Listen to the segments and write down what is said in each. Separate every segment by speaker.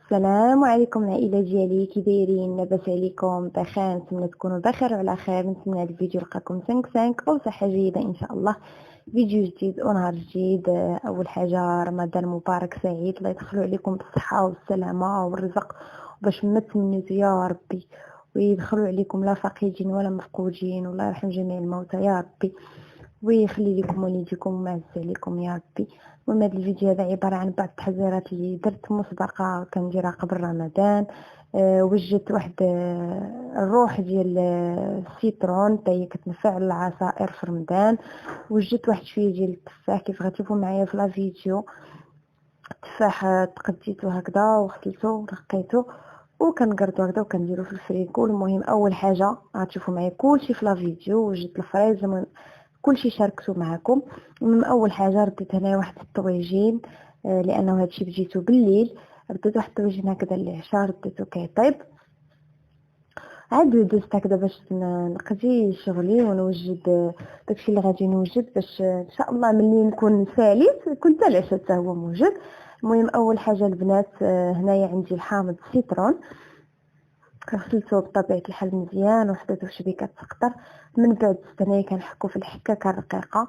Speaker 1: السلام عليكم العائله ديالي، كي دايرين؟ لاباس عليكم؟ بخير؟ نتمنى تكونوا بخير وعلى خير. نتمنى هذا الفيديو يلقاكم 5 او صحه جيده ان شاء الله. فيديو جديد ونهار جديد. اول حاجه رمضان مبارك سعيد، الله يدخلوا عليكم بالصحه والسلامه والرزق، باش ما تمنيتوا يا ربي، ويدخلوا عليكم لا فقيدين ولا مفقودين، والله يرحم جميع الموتى يا ربي، ويخلي لكم والديكم ومعز عليكم يا ربي. المهم هذا الفيديو هذا عباره عن بعض التحذيرات اللي درت مسبقه كنديرها قبل رمضان. وجدت واحد الروح ديال السيترون حتى هي كتنفع العصائر في رمضان. وجدت واحد شويه ديال التفاح كيف غتشوفوا معايا في لا فيديو. التفاح تقديته هكذا وغسلته ونقيته وكنقرضو هكذا وكنديرو في الفريكو. المهم اول حاجه غتشوفوا معايا كلشي في لا فيديو. وجدت الفريز، المهم كلشي شاركته معكم. من اول حاجه رديت هنا واحد الطويجين، لانه هادشي بديتو بالليل. رديت واحد الطويجين هكذا للعشاء، رديتو كيطيب. عاد دزت هكذا باش نقضي شغلي ونوجد داكشي اللي غادي نوجد، باش ان شاء الله ملي نكون ساليت يكون حتى العشاء حتى هو موجود. المهم اول حاجه البنات، هنايا عندي الحامض السيترون، غسلته بطبيعه الحال مزيان وحطيته في شبيكه سقطر. من بعد هنايا كنحكو في الحكاكه الرقيقه.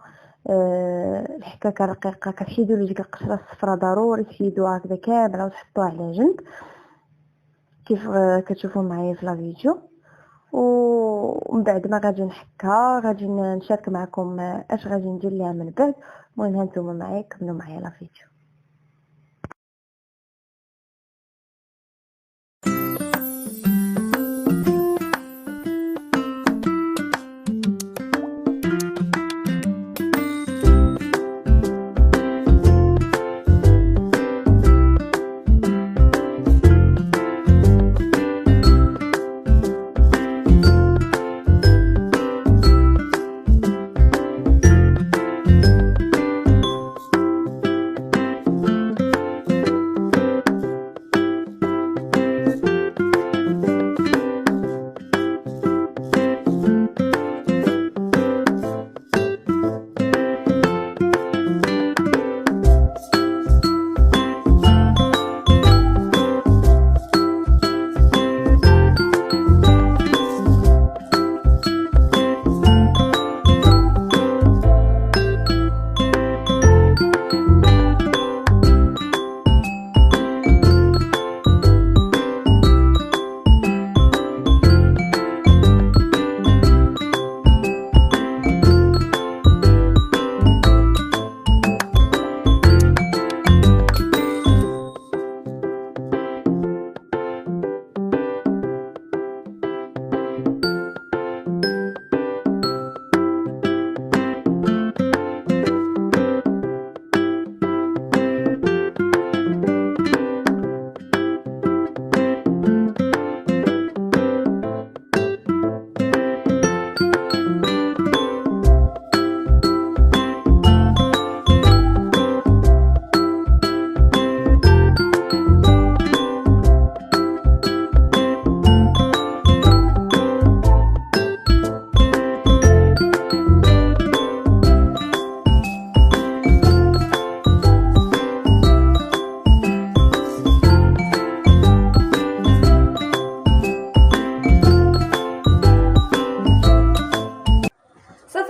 Speaker 1: الحكاكه الرقيقه كتحيدوا لي ديك القشره الصفراء، ضروري تحيدوها هكذا كامله وتحطوها على جنب كيف كتشوفوا معايا في لا فيديو. ومن بعد ما غادي نحكها غادي نشارك معكم اش غادي ندير ليها من بعد. المهم هانتوما معايا، كملوا معايا لا فيديو.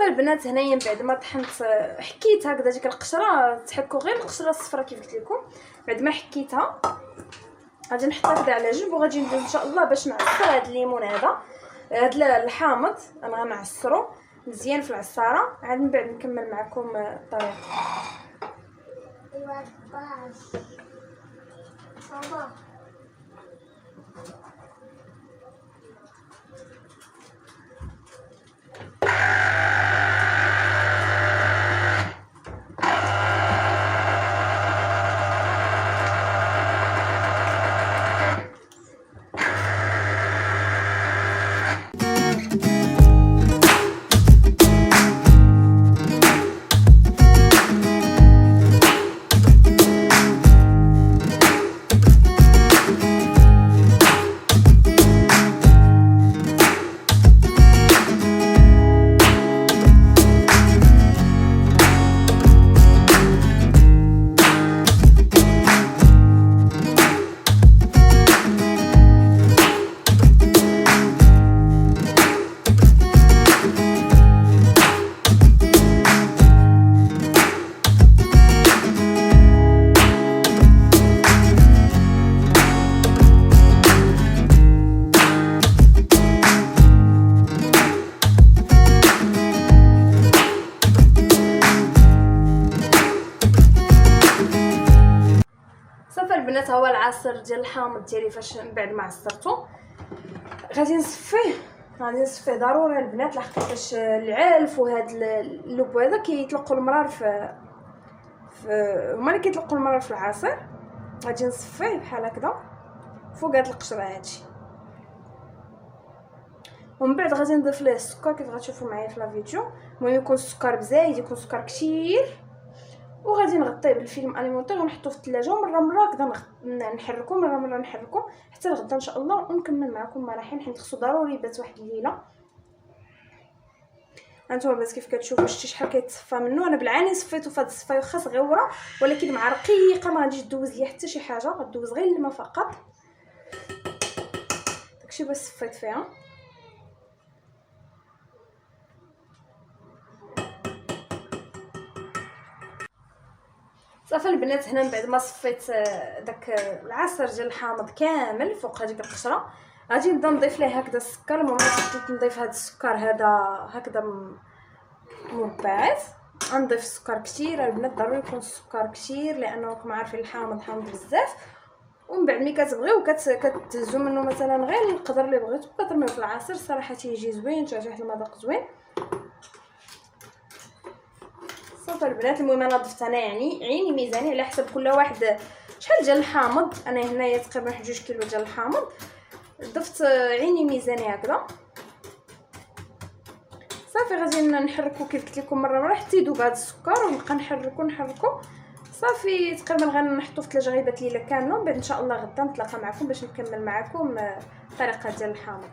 Speaker 2: البنات هنايا من بعد ما طحنت حكيت هكذا ديك القشره، تحكوا غير القشره الصفراء كيف قلت لكم. بعد ما حكيتها غادي نحطها كذا على جنب، وغادي ندوز ان شاء الله باش نعصر هذا الليمون هذا الحامض. انا غنعصرو مزيان في العصاره، عاد من بعد نكمل معكم الطريقه. صافي البنات، هو العصير ديال الحامض ديالي فاش من بعد ما عصرته غادي نصفيه ضروري البنات، لحقاش العلف وهاد اللب هذا كيطلقوا المرار في هما اللي كيطلقوا المرار في العصير. غادي نصفيه بحال هكذا فوق هاد القشره هادشي، ومن بعد غادي نضيف ليه السكر كيف غتشوفوا معايا في لا فيديو. المهم يكون السكر بزايد، يكون سكر كثير، وغادي نغطيه بالفيلم اليمونتير ونحطوه في الثلاجه، ومره مره كذا نحركو مره نحركو حتى لغدا ان شاء الله، ونكمل معكم مراحل حيت خصو ضروري يبات واحد الليله. هانتوما بس كيف كتشوفوا شتي شحال كيتصفى منه. انا بالعاني صفيتو فهاد الصفايه واخا صغيره، ولكن مع رقيقه ما غاديش دوز ليا حتى شي حاجه، غدوز غير الماء فقط. داكشي بس صفيت فيها. صافي البنات، هنا من بعد ما صفيت داك العصير ديال الحامض كامل فوق هذيك القشره، غادي نبدا نضيف ليه هكذا السكر. المهم بديت نضيف هذا السكر هذا هكذا مربعات. غنضيف السكر كثير البنات، ضروري يكون السكر كثير لانه راكم عارفين الحامض حامض بزاف. ومن بعد ملي كتبغيو كتهزوا منه مثلا غير القدر اللي بغيتو كترميوه في العصير، صراحه تيجي زوين، تيعطي واحد المذاق زوين. صافي البنات، المهم انا ضفت انا عيني ميزاني على حسب كل واحد شحال ديال الحامض. انا هنايا تقريبا 1 كيلو ديال الحامض، ضفت عيني ميزاني هكذا. صافي غادي نحركو كيف قلت لكم مره حتى يذوب هذا السكر، ونبقى نحركو. صافي تقريبا غنحطو في الثلاجه غيبات ليله كامله، ومن بعد ان شاء الله غدا نتلاقى معكم باش نكمل معكم الطريقه ديال الحامض.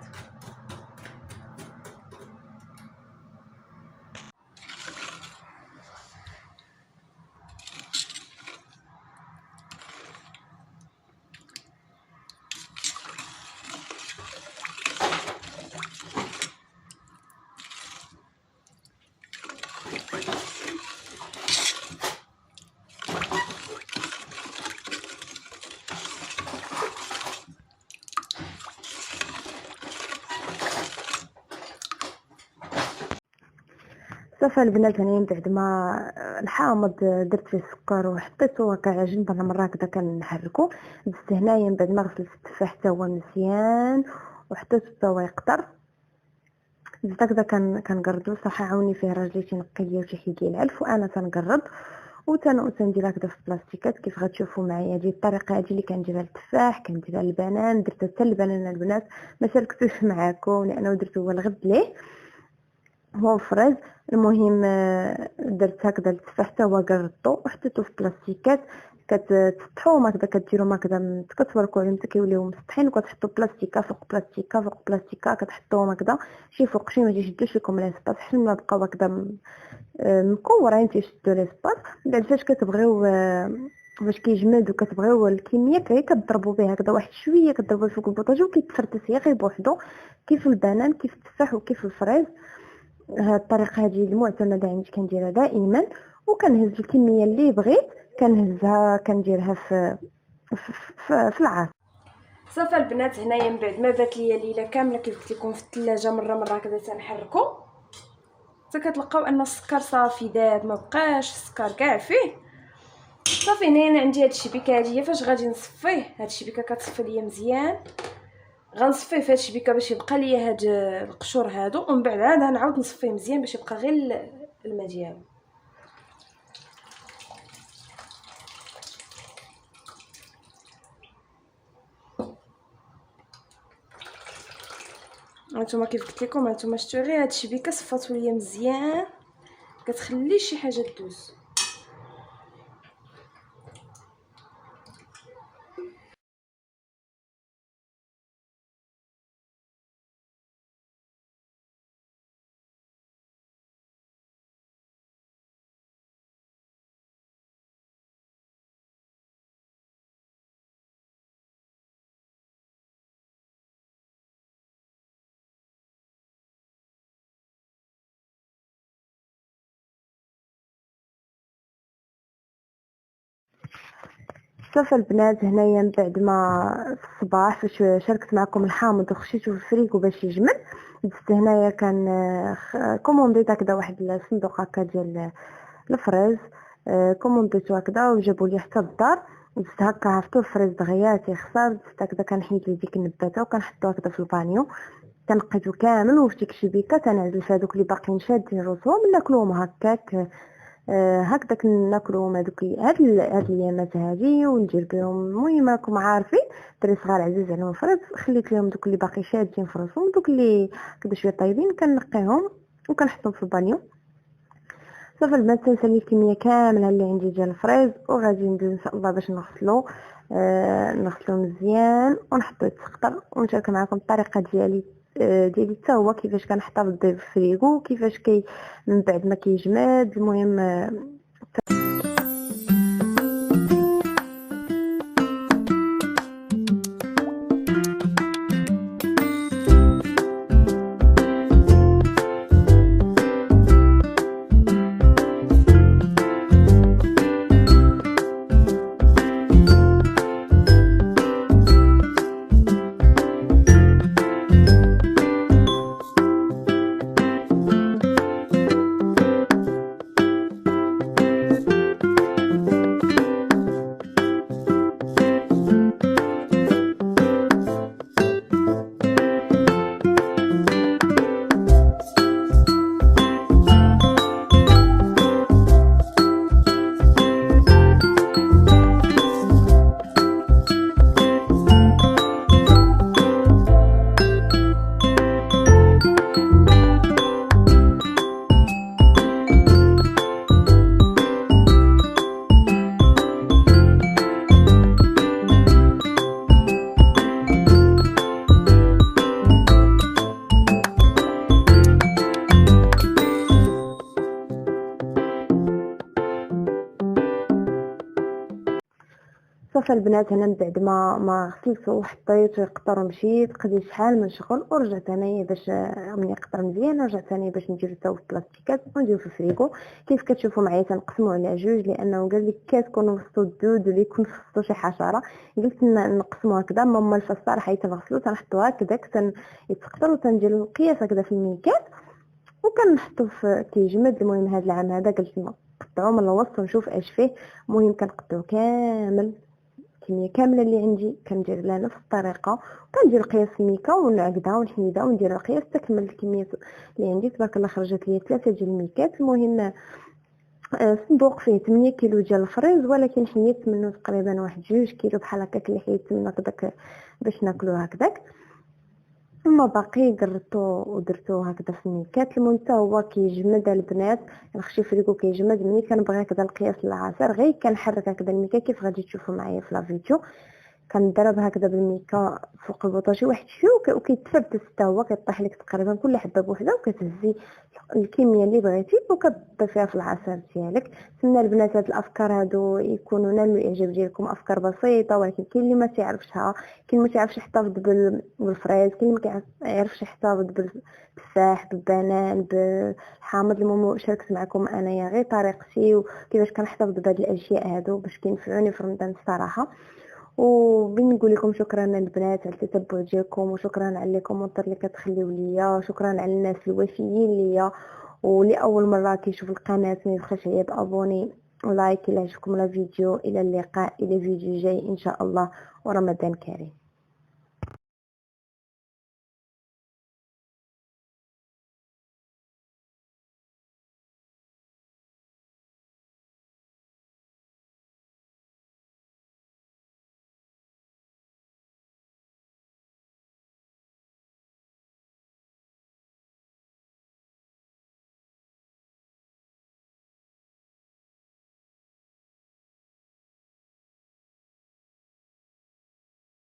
Speaker 1: صافي البنات، هنا من بعد ما الحامض درت فيه السكر وحطيته هكا على جنب، انا مره هكذا كنحركو. دزت هنايا من بعد ما غسلت التفاح حتى هو مزيان وحطيته حتى هو يقطر. دزت هكذا كنقردو. صح عاوني فيه راجلي تينقي ليا وتيحيد لي العلف، وانا تنقرد وتندير هكذا في البلاستيكات كيف غتشوفوا معايا. هذه الطريقه هذه اللي كنديرها للتفاح، كنديرها للبنان، درت حتى البنان البنات ما شاركتوش معكم لانه درت هو الغد ليه هو فريز. المهم درت هكذا التفاح حتى هو قرطو وحطيته في بلاستيكات. كتسطحوهم هكذا، كديروهم هكذا كتوركو عليهم حتى كيوليو مسطحين، وكتحطوا بلاستيكه فوق بلاستيكه فوق بلاستيكه، كتحطوهم هكذا شي فوق شي، ما يشدوش لكم ليسباس حتى ما بقاو هكذا مكورين تيشدوا ليسباس. من بعد فاش كتبغيو باش كيجمد وكتبغيو الكميه كتضربوا به هكذا واحد شويه، كتضربوا فوق البوطاج وكيتفرتس غير بوحدو كيف البنان كيف التفاح وكيف الفريز. هاد الطريقه هذه المعتمده عندي كنديرها دائما، وكنهز الكميه اللي بغيت كنهزها كنديرها في العصير.
Speaker 2: صافي البنات، هنايا من بعد ما بات ليا ليله كامله كيف قلت لكم في الثلاجه، مره هكذا تنحركو حتى كتلقاو ان السكر صافي داب، ما بقاش السكر كاع فيه. صافي هنا عندي هاد الشبيكه هادي فاش غادي نصفيه. هاد الشبيكه كتصفي ليا مزيان، غنصفيه في هاد الشبيكه باش يبقى ليا هاد القشور هادو، ومن بعد عاد غنعاود نصفيه مزيان باش يبقى غير الماء ديالو. هانتوما كيف قلت لكم، هانتوما شفتوا غير هاد الشبيكه صفاتو ليا مزيان، كتخلي شي حاجه تدوز.
Speaker 1: صافي البنات، هنايا من بعد ما في الصباح فاش شاركت معكم الحامض وخشيته في الفريكو باش يجمد، درت هنايا كان كومونديت هكذا واحد الصندوق هكا ديال الفريز. كومونديتو هكذا وجابوا لي حتى الدار، درت هكا عرفتو الفريز دغيا تيخسر، درت هكذا كنحيد ليه ديك النباته وكنحطو هكذا في البانيو، تنقيتو كامل وفي ديك الشبيكه تنعزل في هذوك اللي باقيين شادين روسهم ناكلوهم هكاك. هكذاك ناكلوهم هاد الايامات هادي وندير بهم. المهم راكم عارفين دري صغار عزيز عليهم الفريز، خليت لهم دوك اللي باقي شادين في راسهم، دوك اللي كدا شويه طايبين كنقيهم وكنحطهم في البانيو. صافي البنات تنسالي الكميه كامله اللي عندي ديال الفريز وغادي ندير ان شاء الله باش نغسلو مزيان ونحطو يتسقطر ونشارك معكم الطريقه ديالي حتى هو كيفاش كنحطها بالضيف في الفريغو، كيفاش من بعد ما كيجمد. المهم صافي البنات هنا من بعد ما غسلته وحطيت يقطر ومشيت قضيت شحال من شغل ورجعت انايا باش ملي يقطر مزيان رجعت انايا باش نديرو حتى في البلاستيكات ونديرو في الفريغو. كيف كتشوفوا معايا تنقسمو على جوج لانه قال لي كتكون وسطو الدود اللي يكون وسطو شي حشره، قلت نقسمو هكذا. ماما الفصار حيت نغسلو تنحطو هكذاك يتقطر وتندير القياس هكذا في الميكات وكنحطو في كيجمد. المهم هذا العام هذا قلت نقطعو من الوسط ونشوف اش فيه. المهم كنقطعو كامل الكميه كامله اللي عندي كندير لها نفس الطريقه وكندير قياس الميكا ونعقدها ونحيدها وندير القياس تكمل الكميه اللي عندي. تبارك الله خرجت لي 3 ديال الميكات. المهم صندوق فيه 8 كيلو ديال الفريز ولكن حيدت منه تقريبا 2 كيلو بحال هكاك اللي حيدت منه هكذاك باش ناكلوه هكذاك. اما باقي قرطو ودرتو هكذا في الميكات. المهم حتى هو كيجمد البنات، نخشي فريكو كيجمد. ملي كنبغي هكذا نقياس العصير غير كنحرك هكذا الميكا كيف غادي تشوفوا معايا في لا فيديو. كنضرب هكذا بالميكا فوق البوطاجي واحد شويه وكيتفرد حتى هو كيطيح لك تقريبا كل حبه بوحده وكتهزي الكميه اللي بغيتي وكتضيفيها في العصير ديالك. نتمنى البنات هاد الافكار هادو يكونوا نالوا الاعجاب ديالكم. افكار بسيطه ولكن كاين اللي ما تيعرفشها، كاين اللي ما تيعرفش يحتفظ بالفريز، كاين اللي ما كيعرفش يحتفظ بالتفاح بالبنان بالحامض. المهم شاركت معكم انايا غير طريقتي وكيفاش كنحتفظ بهاد الاشياء هادو باش كينفعوني في رمضان الصراحه. وبنقول لكم شكرا البنات على التتبع ديالكم وشكرا على لي كومونتير اللي كتخليو ليا وشكرا على الناس الوفيين ليا واللي اول مره كيشوفوا القناه ما يبخلش عليا بابوني ولايك الى عجبكم الفيديو. الى اللقاء الى فيديو جاي ان شاء الله ورمضان كريم.